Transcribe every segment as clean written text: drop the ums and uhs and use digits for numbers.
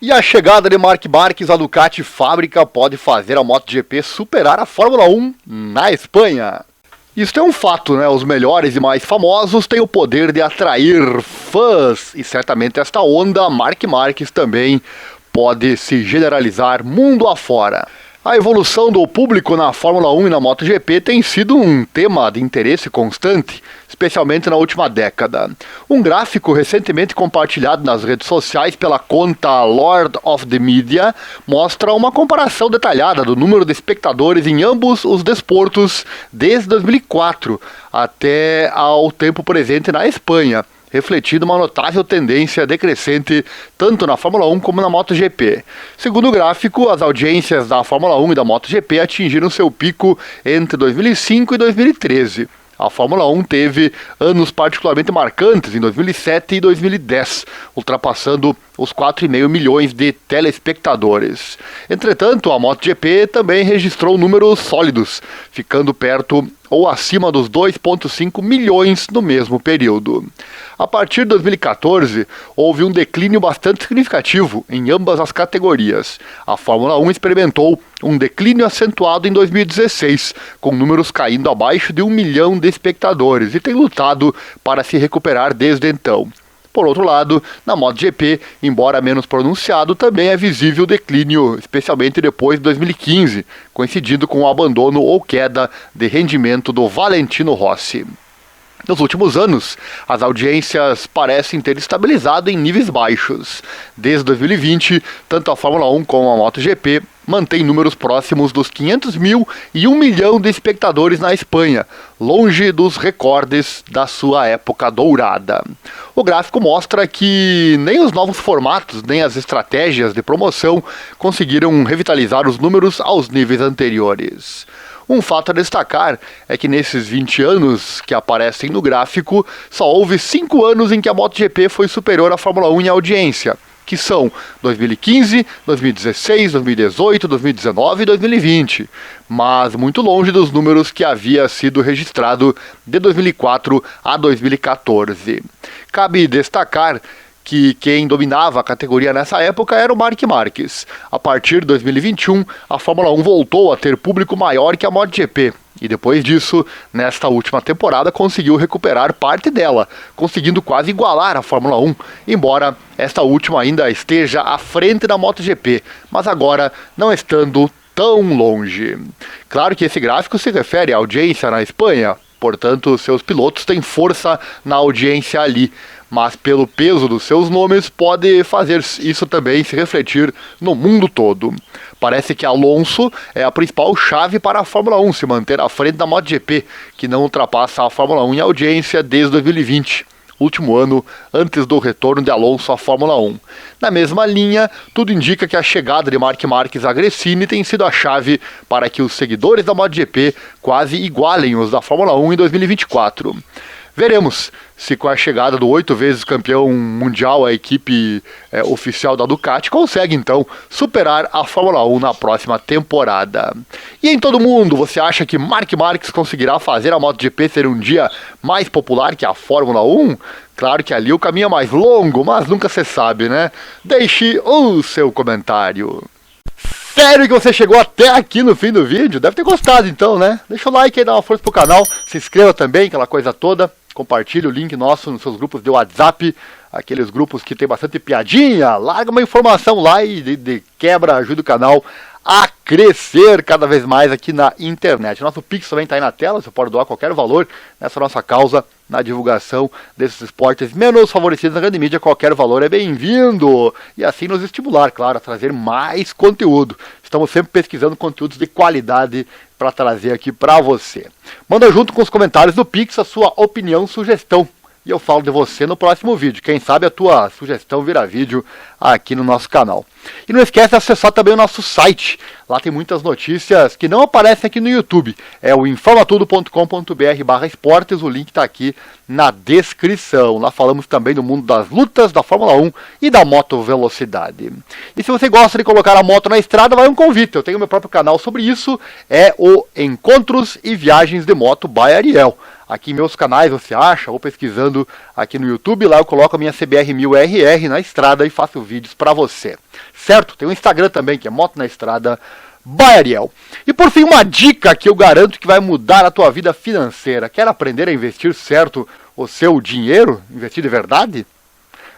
E a chegada de Marc Marquez à Ducati fábrica pode fazer a MotoGP superar a Fórmula 1 na Espanha. Isto é um fato, né? Os melhores e mais famosos têm o poder de atrair fãs, e certamente esta onda, Marc Marquez, também pode se generalizar mundo afora. A evolução do público na Fórmula 1 e na MotoGP tem sido um tema de interesse constante, especialmente na última década. Um gráfico recentemente compartilhado nas redes sociais pela conta Lord of the Media mostra uma comparação detalhada do número de espectadores em ambos os desportos desde 2004 até ao tempo presente na Espanha, refletindo uma notável tendência decrescente tanto na Fórmula 1 como na MotoGP. Segundo o gráfico, as audiências da Fórmula 1 e da MotoGP atingiram seu pico entre 2005 e 2013. A Fórmula 1 teve anos particularmente marcantes em 2007 e 2010, ultrapassando os 4,5 milhões de telespectadores. Entretanto, a MotoGP também registrou números sólidos, ficando perto ou acima dos 2,5 milhões no mesmo período. A partir de 2014, houve um declínio bastante significativo em ambas as categorias. A Fórmula 1 experimentou um declínio acentuado em 2016, com números caindo abaixo de 1 milhão de espectadores, e tem lutado para se recuperar desde então. Por outro lado, na MotoGP, embora menos pronunciado, também é visível o declínio, especialmente depois de 2015, coincidindo com o abandono ou queda de rendimento do Valentino Rossi. Nos últimos anos, as audiências parecem ter estabilizado em níveis baixos. Desde 2020, tanto a Fórmula 1 como a MotoGP mantém números próximos dos 500 mil e 1 milhão de espectadores na Espanha, longe dos recordes da sua época dourada. O gráfico mostra que nem os novos formatos, nem as estratégias de promoção conseguiram revitalizar os números aos níveis anteriores. Um fato a destacar é que nesses 20 anos que aparecem no gráfico, só houve 5 anos em que a MotoGP foi superior à Fórmula 1 em audiência, que são 2015, 2016, 2018, 2019 e 2020, mas muito longe dos números que havia sido registrado de 2004 a 2014. Cabe destacar que quem dominava a categoria nessa época era o Marc Marquez. A partir de 2021, a Fórmula 1 voltou a ter público maior que a MotoGP. E depois disso, nesta última temporada, conseguiu recuperar parte dela, conseguindo quase igualar a Fórmula 1, embora esta última ainda esteja à frente da MotoGP, mas agora não estando tão longe. Claro que esse gráfico se refere à audiência na Espanha, portanto, seus pilotos têm força na audiência ali, mas pelo peso dos seus nomes pode fazer isso também se refletir no mundo todo. Parece que Alonso é a principal chave para a Fórmula 1 se manter à frente da MotoGP, que não ultrapassa a Fórmula 1 em audiência desde 2020. Último ano antes do retorno de Alonso à Fórmula 1. Na mesma linha, tudo indica que a chegada de Marc Marquez a Gresini tem sido a chave para que os seguidores da MotoGP quase igualem os da Fórmula 1 em 2024. Veremos se com a chegada do 8 vezes campeão mundial a equipe oficial da Ducati consegue então superar a Fórmula 1 na próxima temporada. E em todo mundo, você acha que Marc Marquez conseguirá fazer a MotoGP ser um dia mais popular que a Fórmula 1? Claro que ali o caminho é mais longo, mas nunca se sabe, né? Deixe o seu comentário. Sério que você chegou até aqui no fim do vídeo? Deve ter gostado então, né? Deixa o like aí, dá uma força pro canal, se inscreva também, aquela coisa toda. Compartilhe o link nosso nos seus grupos de WhatsApp, aqueles grupos que tem bastante piadinha. Larga uma informação lá e de quebra ajuda o canal a crescer cada vez mais aqui na internet. Nosso Pix também está aí na tela, você pode doar qualquer valor nessa nossa causa na divulgação desses esportes menos favorecidos na grande mídia. Qualquer valor é bem-vindo e assim nos estimular, claro, a trazer mais conteúdo. Estamos sempre pesquisando conteúdos de qualidade para trazer aqui para você. Manda junto com os comentários do Pix a sua opinião, sugestão. E eu falo de você no próximo vídeo. Quem sabe a tua sugestão vira vídeo aqui no nosso canal. E não esquece de acessar também o nosso site. Lá tem muitas notícias que não aparecem aqui no YouTube. É o informatudo.com.br/esportes. O link está aqui na descrição. Lá falamos também do mundo das lutas, da Fórmula 1 e da moto velocidade. E se você gosta de colocar a moto na estrada, vai um convite. Eu tenho meu próprio canal sobre isso. É o Encontros e Viagens de Moto by Ariel. aqui em meus canais você acha, ou pesquisando aqui no YouTube, lá eu coloco a minha CBR1000RR na estrada e faço vídeos para você. Certo? Tem um Instagram também, que é Moto na Estrada by Ariel. E por fim, uma dica que eu garanto que vai mudar a tua vida financeira. Quer aprender a investir certo o seu dinheiro? Investir de verdade?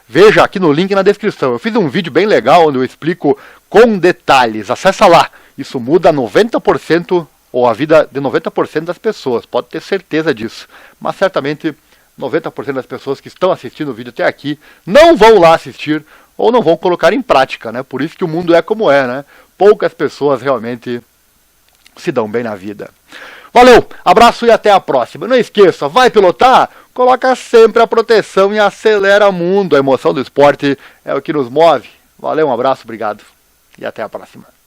Veja aqui no link na descrição. Eu fiz um vídeo bem legal onde eu explico com detalhes. Acessa lá. Isso muda 90% ou a vida de 90% das pessoas. Pode ter certeza disso. Mas certamente 90% das pessoas que estão assistindo o vídeo até aqui não vão lá assistir ou não vão colocar em prática, né? Por isso que o mundo é como é, né? Poucas pessoas realmente se dão bem na vida. Valeu, abraço e até a próxima. Não esqueça, vai pilotar? Coloca sempre a proteção e acelera mundo. A emoção do esporte é o que nos move. Valeu, um abraço, obrigado e até a próxima.